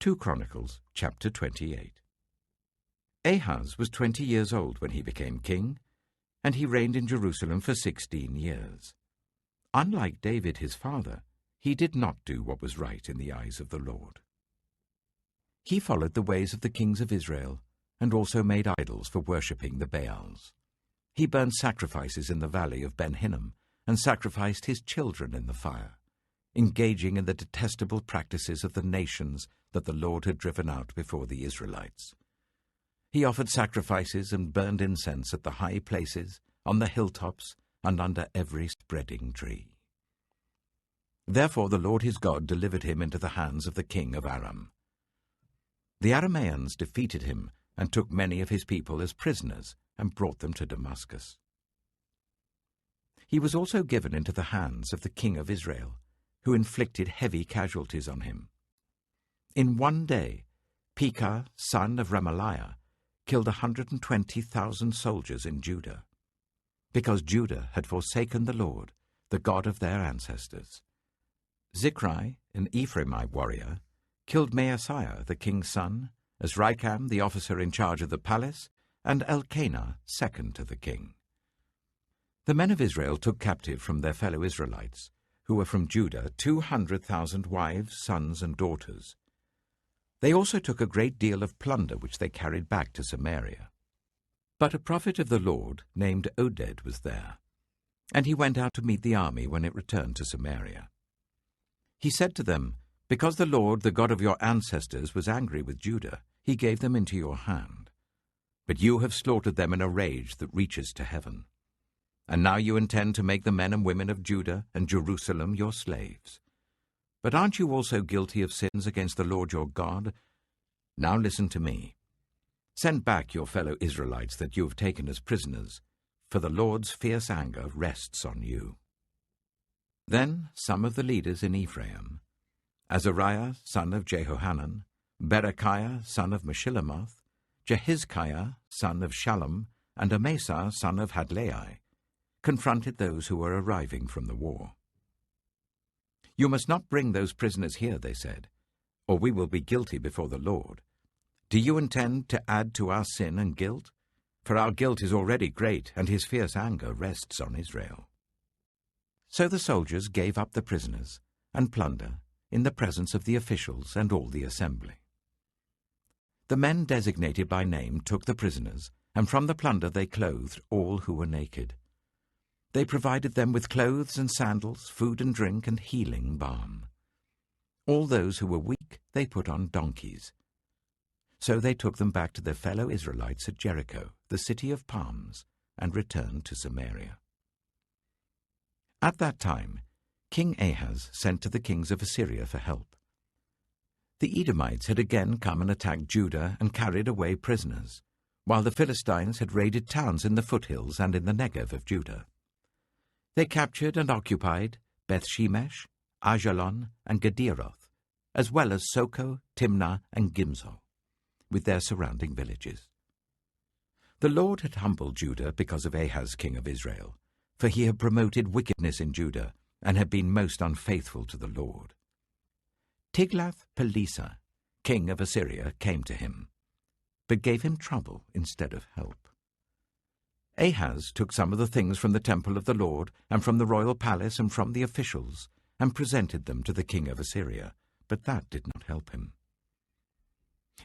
2 Chronicles chapter 28. Ahaz was 20 years old when he became king, and he reigned in Jerusalem for 16 years. Unlike David his father, he did not do what was right in the eyes of the Lord. He followed the ways of the kings of Israel, and also made idols for worshipping the Baals. He burned sacrifices in the valley of Ben-Hinnom, and sacrificed his children in the fire, engaging in the detestable practices of the nations that the Lord had driven out before the Israelites. He offered sacrifices and burned incense at the high places, on the hilltops, and under every spreading tree. Therefore the Lord his God delivered him into the hands of the king of Aram. The Arameans defeated him and took many of his people as prisoners and brought them to Damascus. He was also given into the hands of the king of Israel, who inflicted heavy casualties on him. In one day, Pekah, son of Remaliah, killed 120,000 soldiers in Judah, because Judah had forsaken the Lord, the God of their ancestors. Zichri, an Ephraimite warrior, killed Maaseiah, the king's son, Azrikam, the officer in charge of the palace, and Elkanah, second to the king. The men of Israel took captive from their fellow Israelites, who were from Judah, 200,000 wives, sons, and daughters. They also took a great deal of plunder which they carried back to Samaria. But a prophet of the Lord named Oded was there, and he went out to meet the army when it returned to Samaria. He said to them, "Because the Lord, the God of your ancestors, was angry with Judah, he gave them into your hand. But you have slaughtered them in a rage that reaches to heaven. And now you intend to make the men and women of Judah and Jerusalem your slaves. But aren't you also guilty of sins against the Lord your God? Now listen to me. Send back your fellow Israelites that you have taken as prisoners, for the Lord's fierce anger rests on you." Then some of the leaders in Ephraim, Azariah, son of Jehohanan, Berechiah, son of Meshillemoth, Jehizkiah, son of Shallum, and Amasa, son of Hadlai, confronted those who were arriving from the war. "You must not bring those prisoners here," they said, "or we will be guilty before the Lord. Do you intend to add to our sin and guilt? For our guilt is already great, and his fierce anger rests on Israel." So the soldiers gave up the prisoners and plunder in the presence of the officials and all the assembly. The men designated by name took the prisoners, and from the plunder they clothed all who were naked. They provided them with clothes and sandals, food and drink, and healing balm. All those who were weak they put on donkeys. So they took them back to their fellow Israelites at Jericho, the city of palms, and returned to Samaria. At that time, King Ahaz sent to the kings of Assyria for help. The Edomites had again come and attacked Judah and carried away prisoners, while the Philistines had raided towns in the foothills and in the Negev of Judah. They captured and occupied Beth-Shemesh, Ajalon, and Gederoth, as well as Soko, Timnah, and Gimzo, with their surrounding villages. The Lord had humbled Judah because of Ahaz, king of Israel, for he had promoted wickedness in Judah and had been most unfaithful to the Lord. Tiglath-Pileser, king of Assyria, came to him, but gave him trouble instead of help. Ahaz took some of the things from the temple of the Lord and from the royal palace and from the officials and presented them to the king of Assyria, but that did not help him.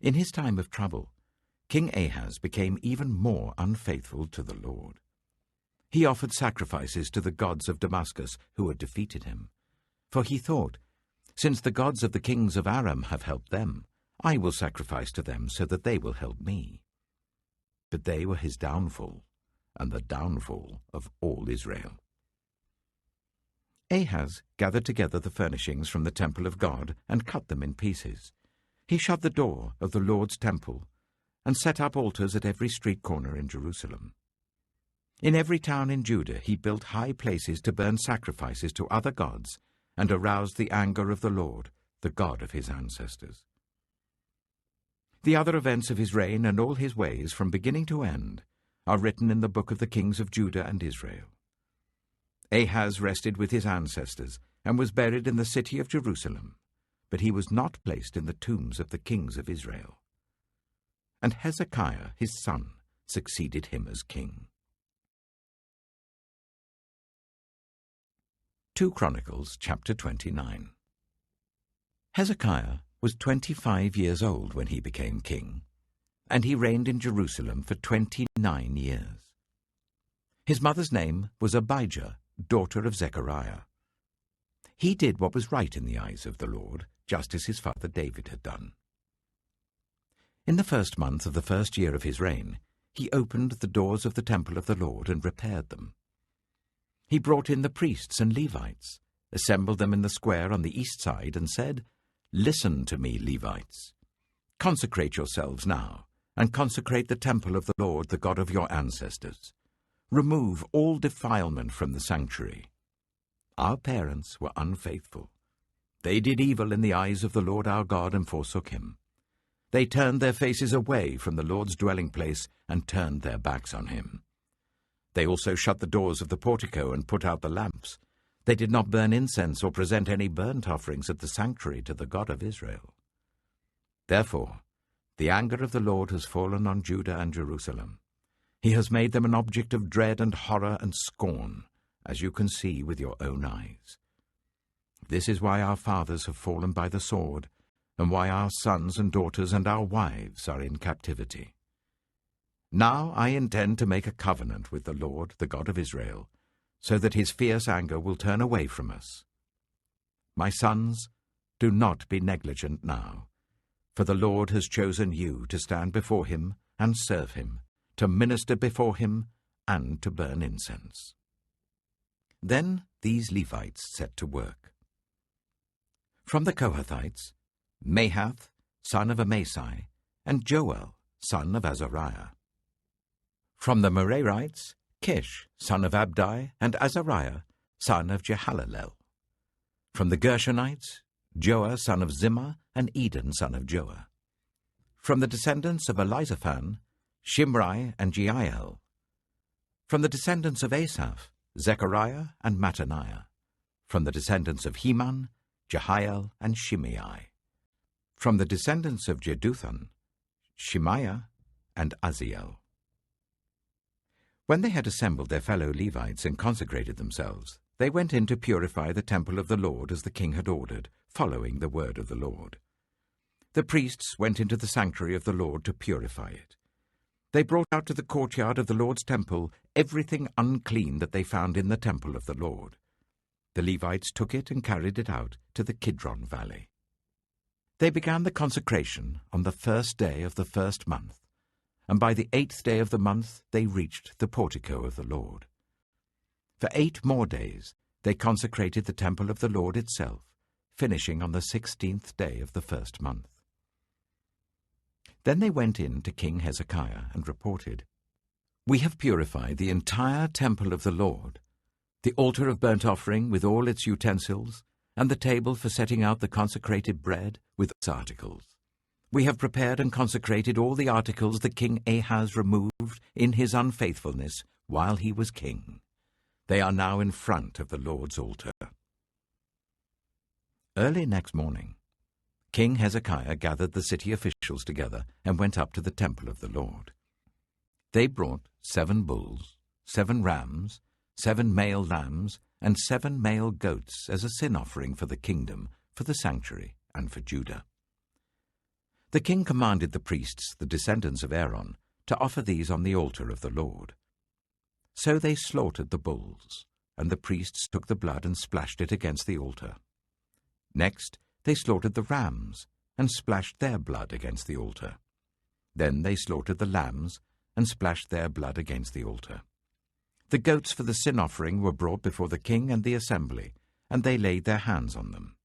In his time of trouble, King Ahaz became even more unfaithful to the Lord. He offered sacrifices to the gods of Damascus who had defeated him, for he thought, "Since the gods of the kings of Aram have helped them, I will sacrifice to them so that they will help me." But they were his downfall, and the downfall of all Israel. Ahaz gathered together the furnishings from the temple of God and cut them in pieces. He shut the door of the Lord's temple and set up altars at every street corner in Jerusalem. In every town in Judah he built high places to burn sacrifices to other gods and aroused the anger of the Lord, the God of his ancestors. The other events of his reign and all his ways from beginning to end are written in the book of the kings of Judah and Israel. Ahaz rested with his ancestors and was buried in the city of Jerusalem, but he was not placed in the tombs of the kings of Israel. And Hezekiah his son succeeded him as king. 2 Chronicles chapter 29. Hezekiah was 25 years old when he became king, and he reigned in Jerusalem for 29 years. His mother's name was Abijah, daughter of Zechariah. He did what was right in the eyes of the Lord, just as his father David had done. In the first month of the first year of his reign, he opened the doors of the temple of the Lord and repaired them. He brought in the priests and Levites, assembled them in the square on the east side, and said, "Listen to me, Levites. Consecrate yourselves now, and consecrate the temple of the Lord, the God of your ancestors. Remove all defilement from the sanctuary. Our parents were unfaithful. They did evil in the eyes of the Lord our God and forsook him. They turned their faces away from the Lord's dwelling place and turned their backs on him. They also shut the doors of the portico and put out the lamps. They did not burn incense or present any burnt offerings at the sanctuary to the God of Israel. Therefore, the anger of the Lord has fallen on Judah and Jerusalem. He has made them an object of dread and horror and scorn, as you can see with your own eyes. This is why our fathers have fallen by the sword, and why our sons and daughters and our wives are in captivity. Now I intend to make a covenant with the Lord, the God of Israel, so that his fierce anger will turn away from us. My sons, do not be negligent now, for the Lord has chosen you to stand before him and serve him, to minister before him and to burn incense." Then these Levites set to work. From the Kohathites, Mahath, son of Amasai, and Joel, son of Azariah. From the Merarites, Kish, son of Abdi, and Azariah, son of Jehalalel. From the Gershonites, Joah, son of Zimmah, and Eden, son of Joah. From the descendants of Elizaphan, Shimri and Jeiel. From the descendants of Asaph, Zechariah and Mattaniah. From the descendants of Heman, Jehiel and Shimei. From the descendants of Jeduthun, Shemaiah and Aziel. When they had assembled their fellow Levites and consecrated themselves, they went in to purify the temple of the Lord as the king had ordered, following the word of the Lord. The priests went into the sanctuary of the Lord to purify it. They brought out to the courtyard of the Lord's temple everything unclean that they found in the temple of the Lord. The Levites took it and carried it out to the Kidron Valley. They began the consecration on the first day of the first month, and by the 8th day of the month they reached the portico of the Lord. For 8 more days they consecrated the temple of the Lord itself, finishing on the 16th day of the first month. Then they went in to King Hezekiah and reported, "We have purified the entire temple of the Lord, the altar of burnt offering with all its utensils, and the table for setting out the consecrated bread with its articles. We have prepared and consecrated all the articles that King Ahaz removed in his unfaithfulness while he was king. They are now in front of the Lord's altar." Early next morning, King Hezekiah gathered the city officials together and went up to the temple of the Lord. They brought 7 bulls, 7 rams, 7 male lambs, and 7 male goats as a sin offering for the kingdom, for the sanctuary, and for Judah. The king commanded the priests, the descendants of Aaron, to offer these on the altar of the Lord. So they slaughtered the bulls, and the priests took the blood and splashed it against the altar. Next, they slaughtered the rams and splashed their blood against the altar. Then they slaughtered the lambs and splashed their blood against the altar. The goats for the sin offering were brought before the king and the assembly, and they laid their hands on them.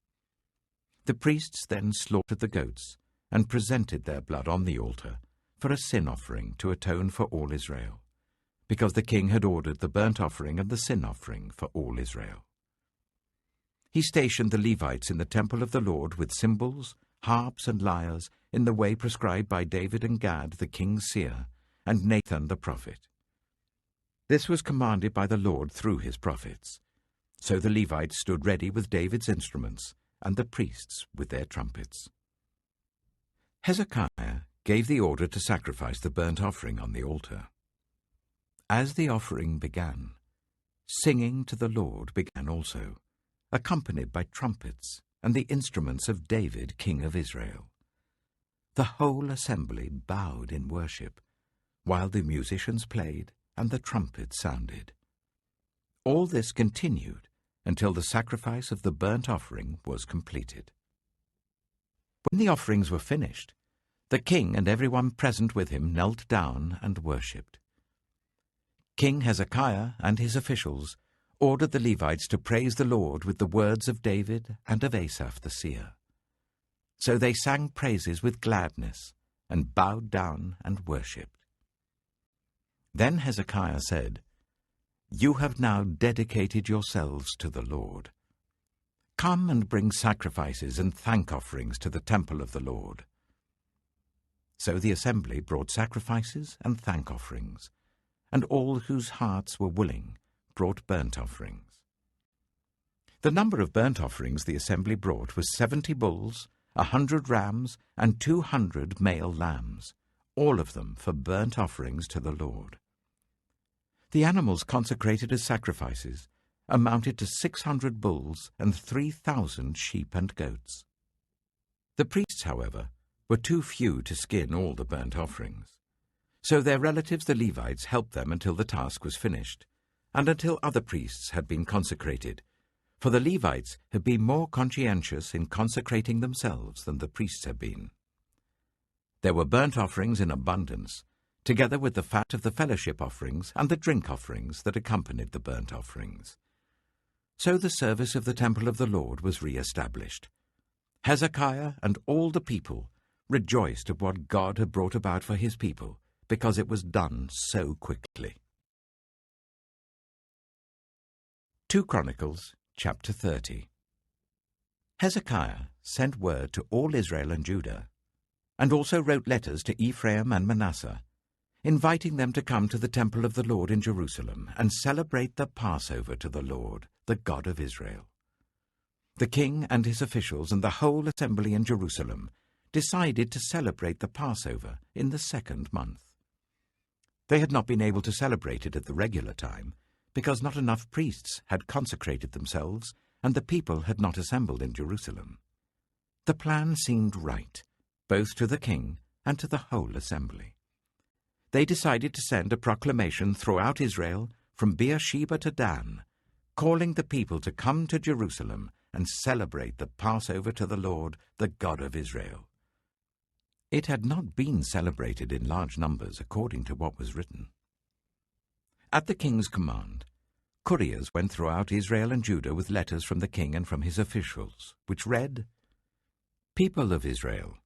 The priests then slaughtered the goats and presented their blood on the altar for a sin offering to atone for all Israel, because the king had ordered the burnt offering and the sin offering for all Israel. He stationed the Levites in the temple of the Lord with cymbals, harps, and lyres in the way prescribed by David and Gad, the king's seer, and Nathan the prophet. This was commanded by the Lord through his prophets. So the Levites stood ready with David's instruments, and the priests with their trumpets. Hezekiah gave the order to sacrifice the burnt offering on the altar. As the offering began, singing to the Lord began also, accompanied by trumpets and the instruments of David, king of Israel. The whole assembly bowed in worship, while the musicians played and the trumpets sounded. All this continued until the sacrifice of the burnt offering was completed. When the offerings were finished, the king and everyone present with him knelt down and worshipped. King Hezekiah and his officials ordered the Levites to praise the Lord with the words of David and of Asaph the seer. So they sang praises with gladness and bowed down and worshipped. Then Hezekiah said, "You have now dedicated yourselves to the Lord. Come and bring sacrifices and thank offerings to the temple of the Lord." So the assembly brought sacrifices and thank offerings, and all whose hearts were willing brought burnt offerings. The number of burnt offerings the assembly brought was 70 bulls, 100 rams, and 200 male lambs, all of them for burnt offerings to the Lord. The animals consecrated as sacrifices amounted to 600 bulls and 3,000 sheep and goats. The priests, however, were too few to skin all the burnt offerings. So their relatives the Levites helped them until the task was finished, and until other priests had been consecrated, for the Levites had been more conscientious in consecrating themselves than the priests had been. There were burnt offerings in abundance, together with the fat of the fellowship offerings and the drink offerings that accompanied the burnt offerings. So the service of the temple of the Lord was re-established. Hezekiah and all the people rejoiced at what God had brought about for his people, because it was done so quickly. 2 Chronicles chapter 30. Hezekiah sent word to all Israel and Judah, and also wrote letters to Ephraim and Manasseh, inviting them to come to the temple of the Lord in Jerusalem and celebrate the Passover to the Lord, the God of Israel. The king and his officials and the whole assembly in Jerusalem decided to celebrate the Passover in the 2nd month. They had not been able to celebrate it at the regular time, because not enough priests had consecrated themselves and the people had not assembled in Jerusalem. The plan seemed right, both to the king and to the whole assembly. They decided to send a proclamation throughout Israel from Beersheba to Dan, calling the people to come to Jerusalem and celebrate the Passover to the Lord, the God of Israel. It had not been celebrated in large numbers according to what was written. At the king's command, couriers went throughout Israel and Judah with letters from the king and from his officials, which read, "People of Israel,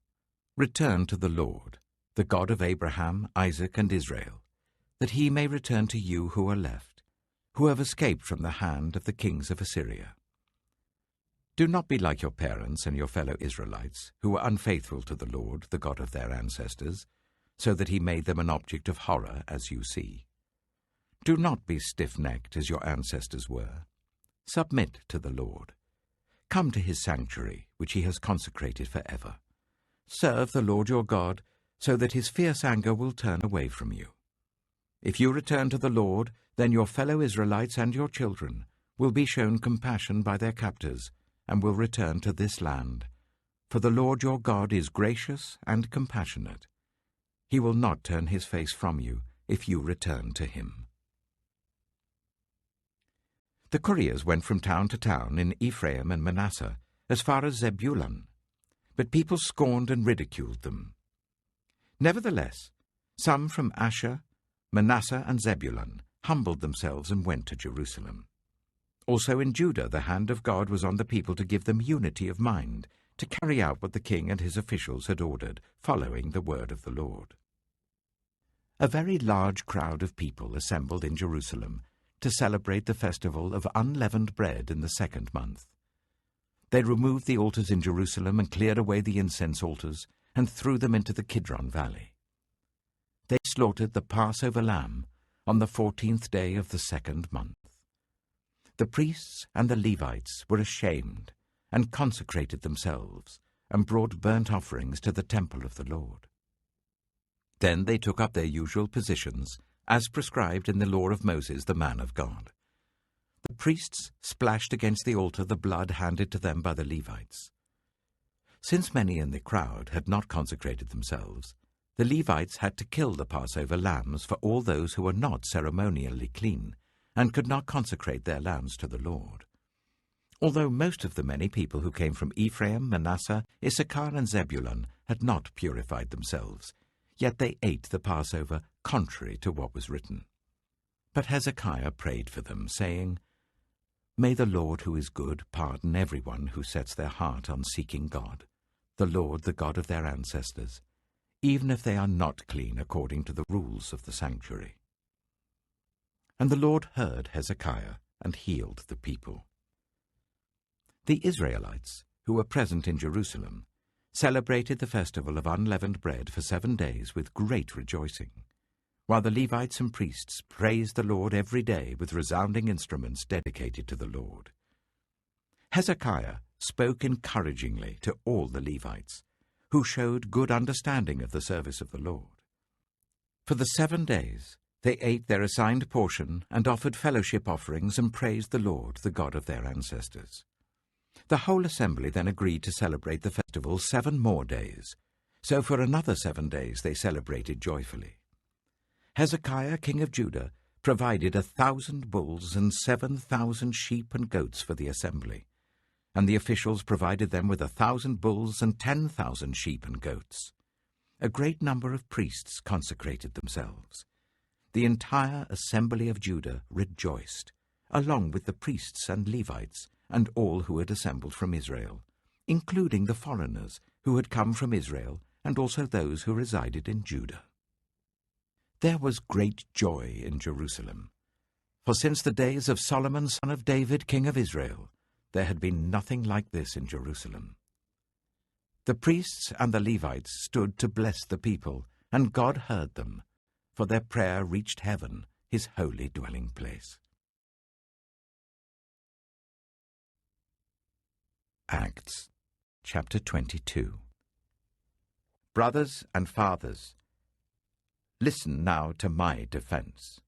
return to the Lord, the God of Abraham, Isaac, and Israel, that he may return to you who are left, who have escaped from the hand of the kings of Assyria. Do not be like your parents and your fellow Israelites, who were unfaithful to the Lord, the God of their ancestors, so that he made them an object of horror, as you see. Do not be stiff-necked as your ancestors were. Submit to the Lord. Come to his sanctuary, which he has consecrated forever. Serve the Lord your God, so that his fierce anger will turn away from you. If you return to the Lord, then your fellow Israelites and your children will be shown compassion by their captors, and will return to this land. For the Lord your God is gracious and compassionate. He will not turn his face from you if you return to him." The couriers went from town to town in Ephraim and Manasseh, as far as Zebulun, but people scorned and ridiculed them. Nevertheless, some from Asher, Manasseh, and Zebulun humbled themselves and went to Jerusalem. Also in Judah the hand of God was on the people to give them unity of mind, to carry out what the king and his officials had ordered, following the word of the Lord. A very large crowd of people assembled in Jerusalem to celebrate the festival of unleavened bread in the 2nd month. They removed the altars in Jerusalem and cleared away the incense altars and threw them into the Kidron Valley. They slaughtered the Passover lamb on the 14th day of the 2nd month. The priests and the Levites were ashamed and consecrated themselves, and brought burnt offerings to the temple of the Lord. Then they took up their usual positions, as prescribed in the law of Moses, the man of God. The priests splashed against the altar the blood handed to them by the Levites. Since many in the crowd had not consecrated themselves, the Levites had to kill the Passover lambs for all those who were not ceremonially clean, and could not consecrate their lambs to the Lord. Although most of the many people who came from Ephraim, Manasseh, Issachar, and Zebulun had not purified themselves, yet they ate the Passover contrary to what was written. But Hezekiah prayed for them, saying, "May the Lord who is good pardon everyone who sets their heart on seeking God, the Lord, the God of their ancestors, even if they are not clean according to the rules of the sanctuary." And the Lord heard Hezekiah and healed the people. The Israelites, who were present in Jerusalem, celebrated the festival of unleavened bread for 7 days with great rejoicing, while the Levites and priests praised the Lord every day with resounding instruments dedicated to the Lord. Hezekiah spoke encouragingly to all the Levites, who showed good understanding of the service of the Lord. For the 7 days they ate their assigned portion and offered fellowship offerings and praised the Lord, the God of their ancestors. The whole assembly then agreed to celebrate the festival 7 more days, so for another 7 days they celebrated joyfully. Hezekiah, king of Judah, provided 1,000 bulls and 7,000 sheep and goats for the assembly, and the officials provided them with 1,000 bulls and 10,000 sheep and goats. A great number of priests consecrated themselves. The entire assembly of Judah rejoiced, along with the priests and Levites and all who had assembled from Israel, including the foreigners who had come from Israel and also those who resided in Judah. There was great joy in Jerusalem, for since the days of Solomon, son of David, king of Israel, there had been nothing like this in Jerusalem. The priests and the Levites stood to bless the people, and God heard them, for their prayer reached heaven, his holy dwelling place. Acts, chapter 22. Brothers and fathers, listen now to my defense.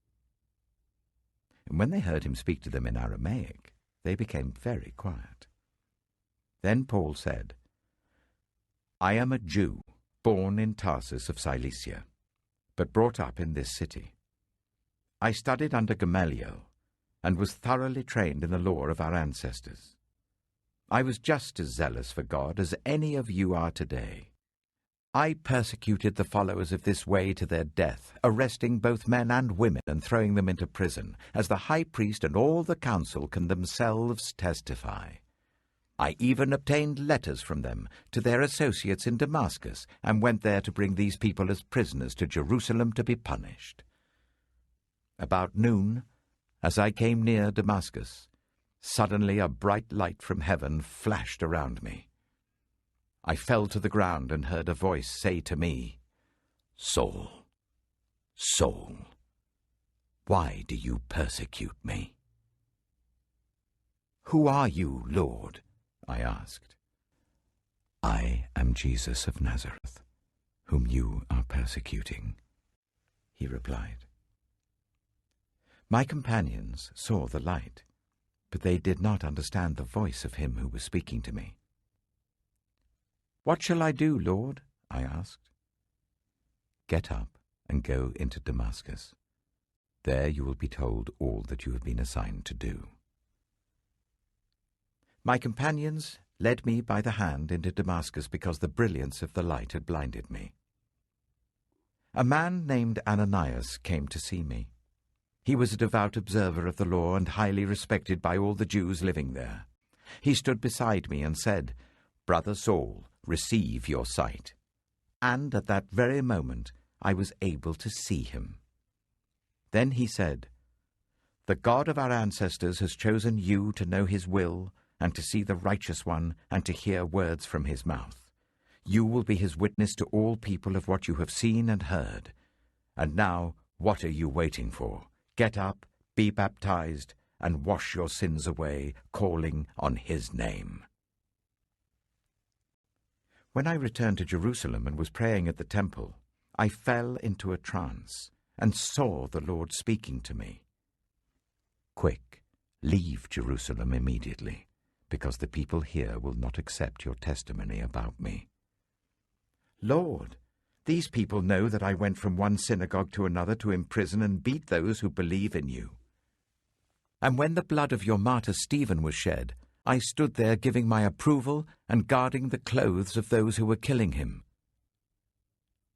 And when they heard him speak to them in Aramaic, they became very quiet. Then Paul said, "I am a Jew, born in Tarsus of Cilicia, but brought up in this city. I studied under Gamaliel, and was thoroughly trained in the law of our ancestors. I was just as zealous for God as any of you are today. I persecuted the followers of this way to their death, arresting both men and women and throwing them into prison, as the high priest and all the council can themselves testify. I even obtained letters from them to their associates in Damascus, and went there to bring these people as prisoners to Jerusalem to be punished. About noon, as I came near Damascus, suddenly a bright light from heaven flashed around me. I fell to the ground and heard a voice say to me, 'Saul, Saul, why do you persecute me?' 'Who are you, Lord?' I asked. 'I am Jesus of Nazareth, whom you are persecuting,' he replied. My companions saw the light, but they did not understand the voice of him who was speaking to me. 'What shall I do, Lord?' I asked. 'Get up and go into Damascus. There you will be told all that you have been assigned to do.' My companions led me by the hand into Damascus because the brilliance of the light had blinded me. A man named Ananias came to see me. He was a devout observer of the law and highly respected by all the Jews living there. He stood beside me and said, 'Brother Saul, receive your sight.' And at that very moment I was able to see him. Then he said, 'The God of our ancestors has chosen you to know his will, and to see the righteous one, and to hear words from his mouth. You will be his witness to all people of what you have seen and heard. And now, what are you waiting for? Get up, be baptized, and wash your sins away, calling on his name.' When I returned to Jerusalem and was praying at the temple, I fell into a trance and saw the Lord speaking to me. Quick, leave Jerusalem immediately, because the people here will not accept your testimony about me. Lord, these people know that I went from one synagogue to another to imprison and beat those who believe in you. And when the blood of your martyr Stephen was shed, I stood there giving my approval and guarding the clothes of those who were killing him.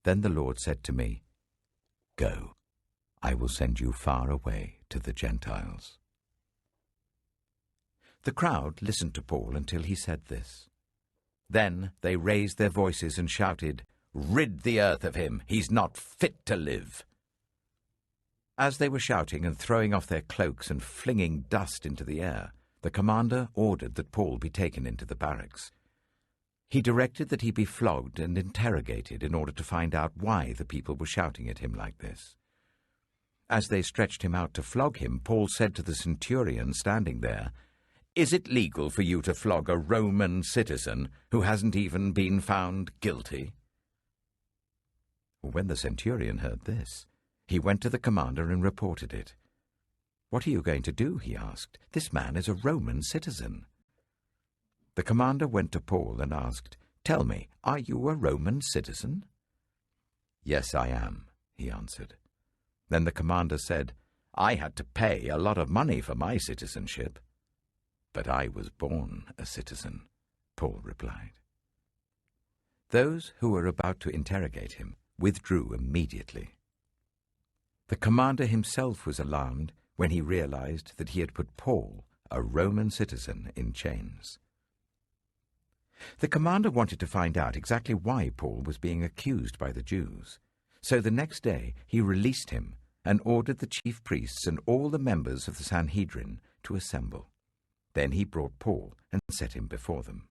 Then the Lord said to me, Go, I will send you far away to the Gentiles. The crowd listened to Paul until he said this. Then they raised their voices and shouted, Rid the earth of him! He's not fit to live! As they were shouting and throwing off their cloaks and flinging dust into the air, the commander ordered that Paul be taken into the barracks. He directed that he be flogged and interrogated in order to find out why the people were shouting at him like this. As they stretched him out to flog him, Paul said to the centurion standing there, Is it legal for you to flog a Roman citizen who hasn't even been found guilty? When the centurion heard this, he went to the commander and reported it. What are you going to do? He asked. This man is a Roman citizen. The commander went to Paul and asked, Tell me, are you a Roman citizen? Yes, I am, he answered. Then the commander said, I had to pay a lot of money for my citizenship. But I was born a citizen, Paul replied. Those who were about to interrogate him withdrew immediately. The commander himself was alarmed when he realized that he had put Paul, a Roman citizen, in chains. The commander wanted to find out exactly why Paul was being accused by the Jews. So the next day he released him and ordered the chief priests and all the members of the Sanhedrin to assemble. Then he brought Paul and set him before them.